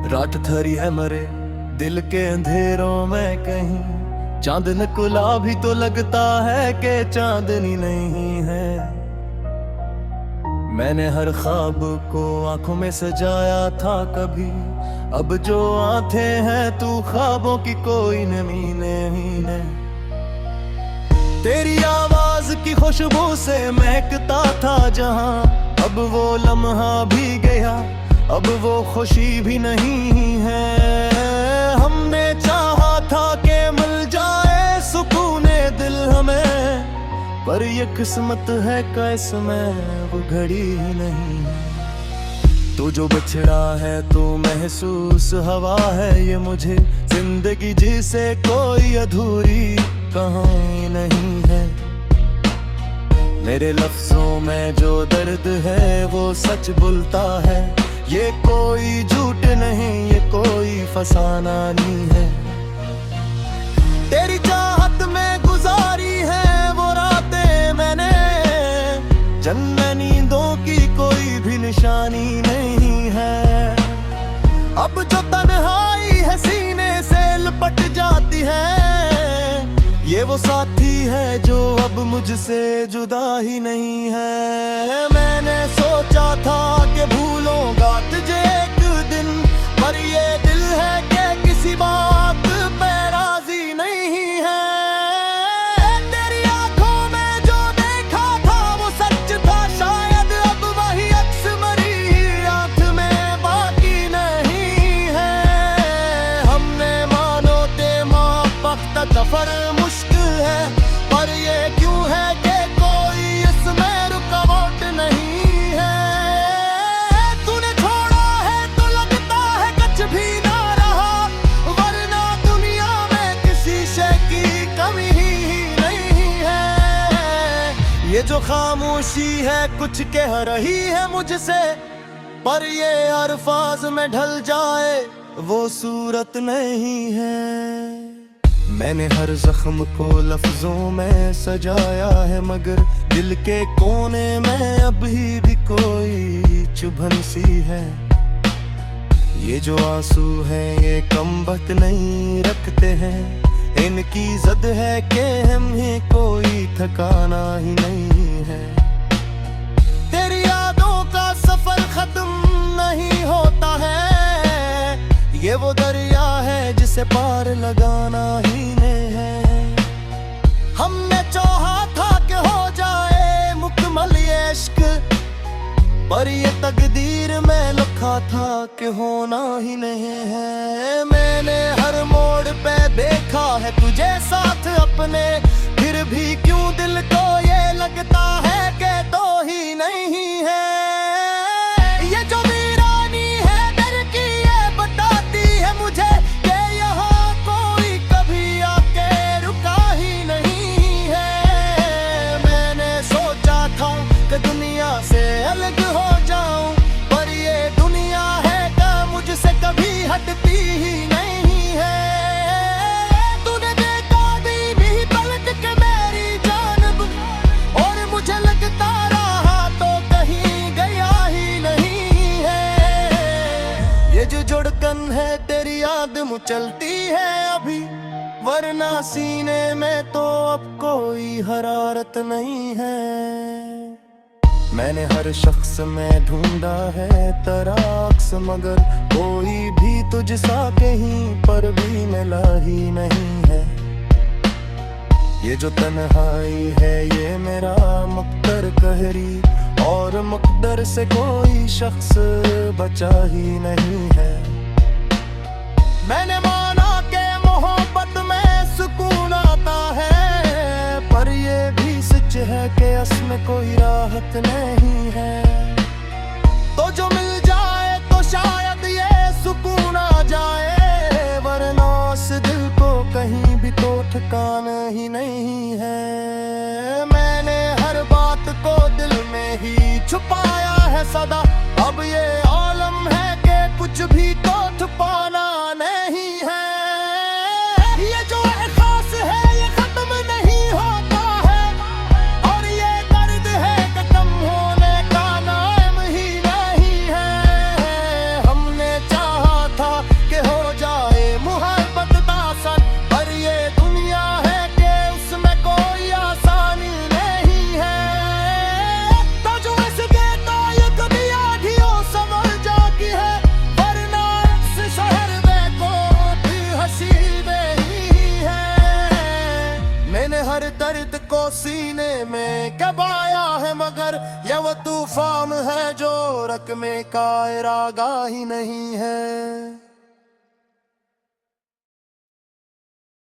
रात थरी है मरे दिल के अंधेरों में कहीं, चांदन कुला भी तो लगता है कि चांदनी नहीं है। मैंने हर ख्वाब को आंखों में सजाया था कभी, अब जो आंखें हैं तू ख्वाबों की कोई नमी नहीं है। तेरी आवाज की खुशबू से महकता था जहां, अब वो लम्हा भी गया, अब वो खुशी भी नहीं है। हमने चाहा था कि मिल जाए सुकूने दिल हमें, पर ये किस्मत है का इसमें वो घड़ी ही नहीं है। तो जो बिछड़ा है तो महसूस हवा है ये मुझे, जिंदगी जिसे कोई अधूरी कहानी नहीं है। मेरे लफ्जों में जो दर्द है वो सच बोलता है, ये कोई झूठ नहीं, ये कोई फसाना नहीं है। तेरी चाहत में गुजारी है वो रातें मैंने, जन्नत नींदों की कोई भी निशानी नहीं है। अब जो तन्हाई है सीने से लिपट जाती है, ये वो साथी है जो अब मुझसे जुदा ही नहीं है। मैंने सोचा था कि भूलूंगा तुझे एक दिन, पर ये दिल है कि किसी बात पे राजी नहीं है। तेरी आंखों में जो देखा था वो सच था शायद, अब वही अक्स मरी आंख में बाकी नहीं है। हमने मानो ते माँ वक्त सफर मुश्किल है, पर ये क्यों है कि कोई इसमें रुकावट नहीं है। तूने छोड़ा है तो लगता है कुछ भी ना रहा, वरना दुनिया में किसी शय की कमी ही नहीं है। ये जो खामोशी है कुछ कह रही है मुझसे, पर ये अल्फाज में ढल जाए वो सूरत नहीं है। मैंने हर जख्म को लफ्जों में सजाया है, मगर दिल के कोने में अभी भी कोई चुभन सी है। ये जो आंसू हैं ये कमबख्त नहीं रखते हैं, इनकी जद है कि हम ही कोई ठिकाना ही नहीं है। तेरी यादों का सफर खत्म नहीं होता है, ये वो दरिया है जिसे पार लगाना ही नहीं है। हमने चाहा था कि हो जाए मुकम्मल ये इश्क, पर ये तकदीर में लिखा था कि होना ही नहीं है। मैंने हर मोड़ पे देखा है तुझे साथ अपने, फिर भी क्यों दिल को ये लगता है कि तो ही नहीं है। ये जो वीरानी है डर की ये बताती है मुझे कि यहाँ कोई कभी आके रुका ही नहीं है। मैंने सोचा था कि दुनिया से अलग हो जाऊं, पर ये दुनिया है का मुझसे कभी हटती ही नहीं है। तूने देखा भी पलट के मेरी जानब, और मुझे लगता रहा तो कहीं गया ही नहीं है। ये जो जुड़कन है तेरी याद मुचलती है अभी, वरना सीने में तो अब कोई हरारत नहीं है। मैंने हर शख्स में ढूंढा है तराक्स, मगर कोई भी तुझसा कहीं पर भी मिला ही नहीं है। ये जो तन्हाई है ये मेरा मुक़द्दर कहरी, और मुक़द्दर से कोई शख्स बचा ही नहीं है। मैंने माना कि मोहब्बत में सुकून आता है, पर ये भी सच है कि इसमें कोई राहत नहीं है। तो जो मिल जाए तो शायद ये सुकून आ जाए, वरना उस दिल को कहीं भी तो ठिकाना ही नहीं है। मैंने हर बात को दिल में ही छुपाया है सदा, अब ये आलम है कि कुछ भी तो छुपाना नहीं है। ये जो एहसास है ये खत्म नहीं होता है, और ये दर्द है कि कम होने का नाम ही नहीं है। हमने चाहा था सीने में कब आया है, मगर ये वो तूफान है जो रक में का इरादा ही नहीं है।